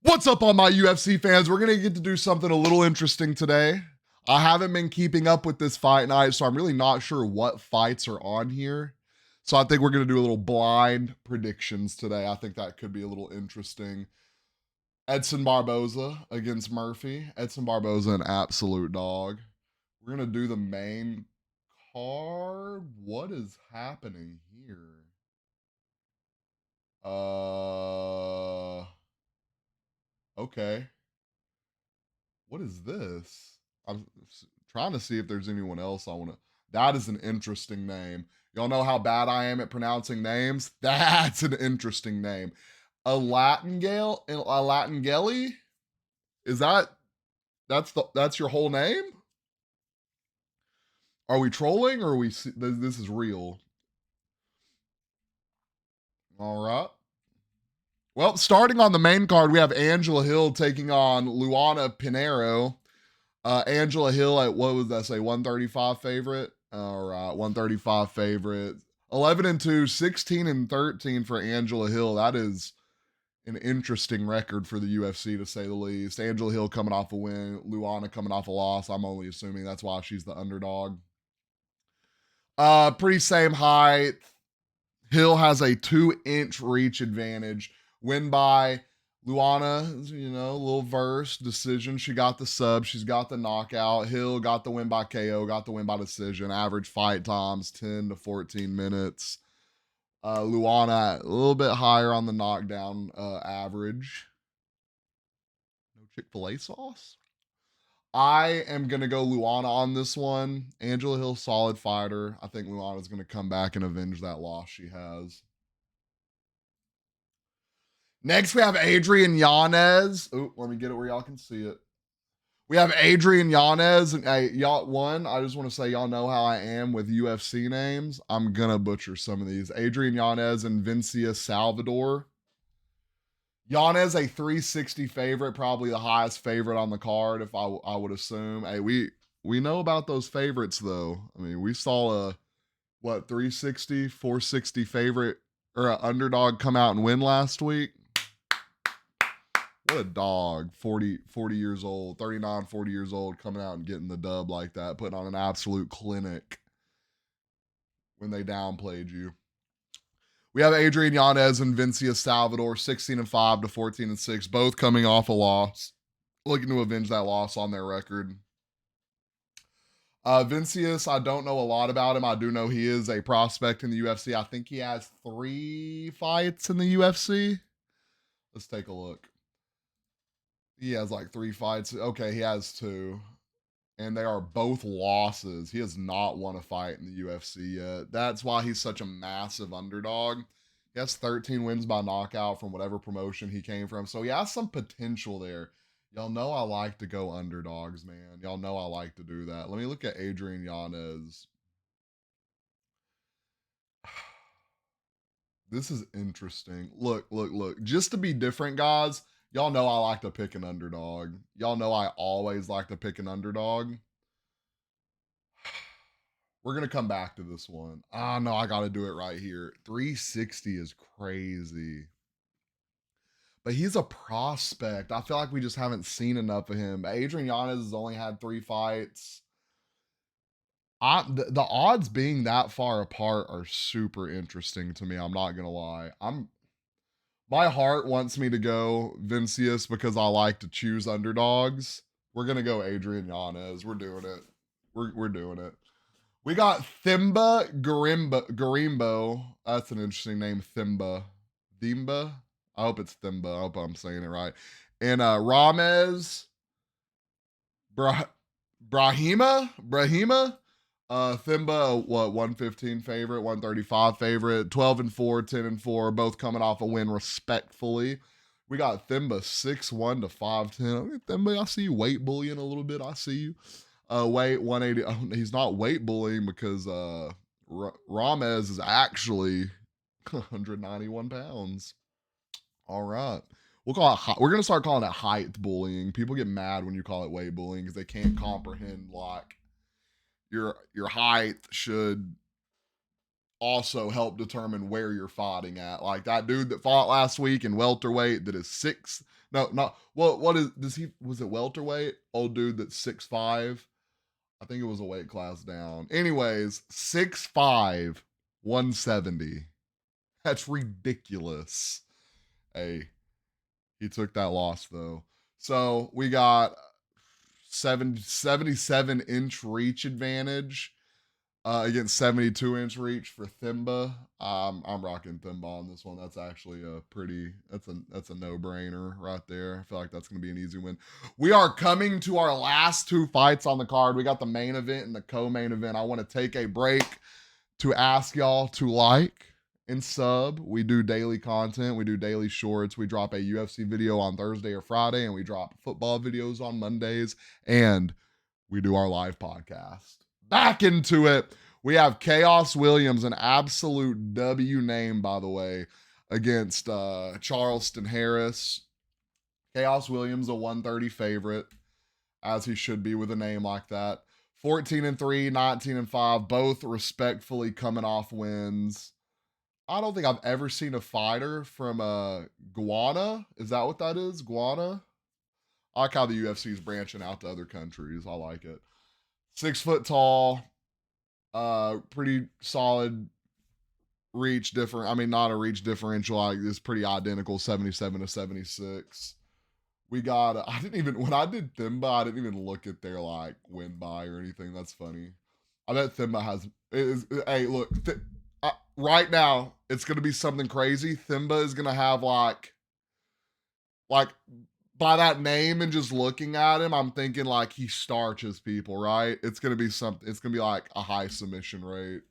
What's up, all my UFC fans? We're going to get to do something a little interesting today. I haven't been keeping up with this fight night, so I'm really not sure what fights are on here. So I think we're going to do a little blind predictions today. I think that could be a little interesting. Edson Barboza against Murphy. Edson Barboza, an absolute dog. We're going to do the main card. What is happening here? Okay. What is this? I'm trying to see if there's anyone else I want to. That is an interesting name. Y'all know how bad I am at pronouncing names? That's an interesting name. A Latin Is that's your whole name? Are we trolling or are we this is real? All right. Well, starting on the main card, we have Angela Hill taking on Luana Pinheiro. Angela Hill at what was that say 135 favorite? All right, 135 favorite. 11-2, 16-13 for Angela Hill. That is an interesting record for the UFC to say the least. Angela Hill coming off a win, Luana coming off a loss. I'm only assuming that's why she's the underdog. Pretty same height. Hill has a 2-inch reach advantage. Win by Luana, a little verse decision. She got the sub. She's got the knockout. Hill got the win by KO, got the win by decision. Average fight times 10 to 14 minutes. Luana a little bit higher on the knockdown average. No Chick-fil-A sauce. I am going to go Luana on this one. Angela Hill, solid fighter. I think Luana is going to come back and avenge that loss she has. Next, we have Adrian Yanez. Oh, let me get it where y'all can see it. We have Adrian Yanez. And hey, I just want to say y'all know how I am with UFC names. I'm going to butcher some of these. Adrian Yanez and Vincia Salvador. Yanez, a 360 favorite, probably the highest favorite on the card, if I would assume. Hey, we know about those favorites, though. I mean, we saw 360, 460 favorite or an underdog come out and win last week. What a dog, 40 years old, 39, 40 years old, coming out and getting the dub like that, putting on an absolute clinic when they downplayed you. We have Adrian Yanez and Vincia Salvador, 16-5 to 14-6, both coming off a loss, looking to avenge that loss on their record. Vincius, I don't know a lot about him. I do know he is a prospect in the UFC. I think he has 3 fights in the UFC. Let's take a look. He has like 3 fights. Okay, he has 2. And they are both losses. He has not won a fight in the UFC yet. That's why he's such a massive underdog. He has 13 wins by knockout from whatever promotion he came from. So he has some potential there. Y'all know I like to go underdogs, man. Y'all know I like to do that. Let me look at Adrian Yanez. This is interesting. Look. Just to be different, guys, y'all know I like to pick an underdog. Y'all know I always like to pick an underdog. We're going to come back to this one. No, I got to do it right here. 360 is crazy. But he's a prospect. I feel like we just haven't seen enough of him. Adrian Yanez has only had 3 fights. The odds being that far apart are super interesting to me. I'm not going to lie. My heart wants me to go Vincius because I like to choose underdogs. We're going to go Adrian Yanez. We're doing it. We're doing it. We got Thimba Garimbo. That's an interesting name, Thimba. Dimba? I hope it's Thimba. I hope I'm saying it right. And Ramez Brahima? Thimba, 115 favorite, 135 favorite, 12-4, 10-4, both coming off a win respectfully. We got Thimba 6'1 to 5'10. Thimba, I see you weight bullying a little bit. I see you. Weight 180. Oh, he's not weight bullying because Ramez is actually 191 pounds. All right. We're gonna start calling it height bullying. People get mad when you call it weight bullying because they can't comprehend like your height should also help determine where you're fighting at. Like that dude that fought last week in welterweight that is six. No, not what is does he was it welterweight? Old dude that's 6'5". I think it was a weight class down. Anyways, 6'5", 170. That's ridiculous. Hey, he took that loss though. So we got 77-inch reach advantage against 72-inch reach for Thimba. I'm rocking Thimba on this one. That's actually a pretty that's a no-brainer right there. I feel like that's gonna be an easy win. We are coming to our last two fights on the card. We got the main event and the co-main event. I want to take a break to ask y'all to like and sub. We do daily content. We do daily shorts. We drop a UFC video on Thursday or Friday, and we drop football videos on Mondays. And we do our live podcast. Back into it. We have Chaos Williams, an absolute W name, by the way, against Charleston Harris. Chaos Williams, a 130 favorite, as he should be with a name like that. 14-3, 19-5, both respectfully coming off wins. I don't think I've ever seen a fighter from Guyana. Is that what that is? Guyana? I like how the UFC is branching out to other countries. I like it. 6 foot tall, pretty solid reach different. I mean, not a reach differential. Like it's pretty identical, 77-76. We got. I didn't even when I did Thimba, I didn't even look at their like win by or anything. That's funny. I bet Thimba has. Hey, look, right now it's gonna be something crazy. Thimba is gonna have like by that name and just looking at him, I'm thinking like he starches people, right? It's gonna be something. It's gonna be like a high submission rate.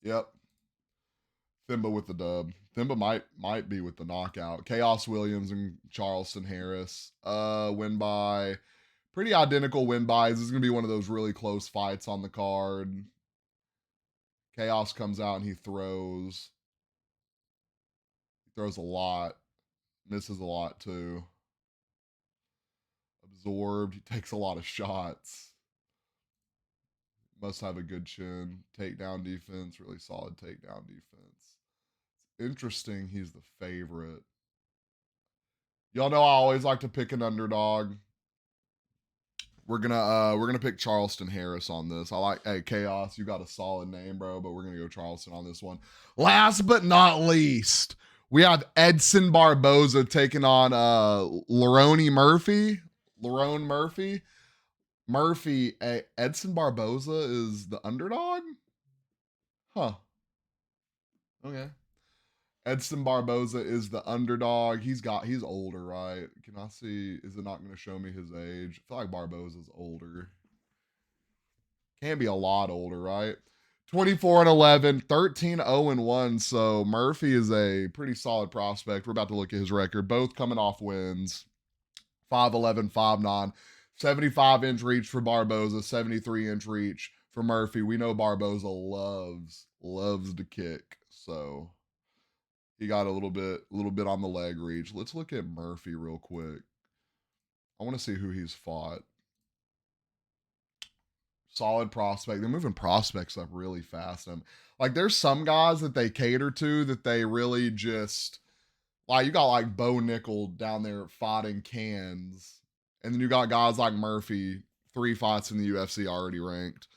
Yep. Thimba with the dub. Thimba might be with the knockout. Chaos Williams and Charleston Harris. Win by pretty identical win bys. This is gonna be one of those really close fights on the card. Chaos comes out and he throws. He throws a lot. Misses a lot too. Absorbed. He takes a lot of shots. Must have a good chin. Takedown defense. Really solid takedown defense. Interesting he's the favorite. Y'all know I always like to pick an underdog. We're gonna pick Charleston Harris on this. I like hey Chaos, you got a solid name, bro, but we're gonna go Charleston on this one. Last but not least, we have Edson Barboza taking on Lerone Murphy. Lerone Murphy. Edson Barboza is the underdog? Huh. Okay. Edson Barboza is the underdog. He's older, right? Can I see? Is it not going to show me his age? I feel like Barboza's older. Can't be a lot older, right? 24-11, 13-0-1. So Murphy is a pretty solid prospect. We're about to look at his record. Both coming off wins. 5'11, 5'9. 75-inch reach for Barboza, 73-inch reach for Murphy. We know Barboza loves to kick. So he got a little bit on the leg reach. Let's look at Murphy real quick. I want to see who he's fought. Solid prospect. They're moving prospects up really fast. Like there's some guys that they cater to that they really just like. You got like Bo Nickel down there fighting cans, and then you got guys like Murphy, 3 fights in the UFC already ranked.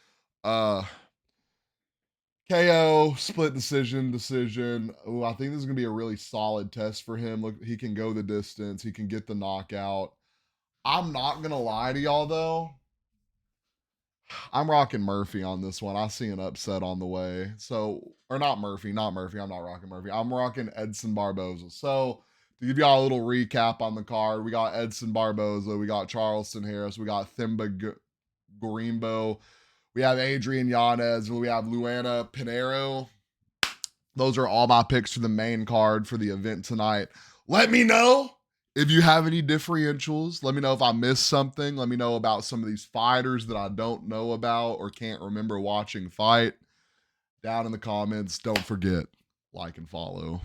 KO, split decision. Ooh, I think this is going to be a really solid test for him. Look, he can go the distance. He can get the knockout. I'm not going to lie to y'all, though. I'm rocking Murphy on this one. I see an upset on the way. So, or not Murphy. I'm not rocking Murphy. I'm rocking Edson Barboza. So, to give y'all a little recap on the card, we got Edson Barboza. We got Charleston Harris. We got Thimba Gorimbo. We have Adrian Yanez. We have Luana Pinheiro. Those are all my picks for the main card for the event tonight. Let me know if you have any differentials. Let me know if I missed something. Let me know about some of these fighters that I don't know about or can't remember watching fight. Down in the comments. Don't forget, like and follow.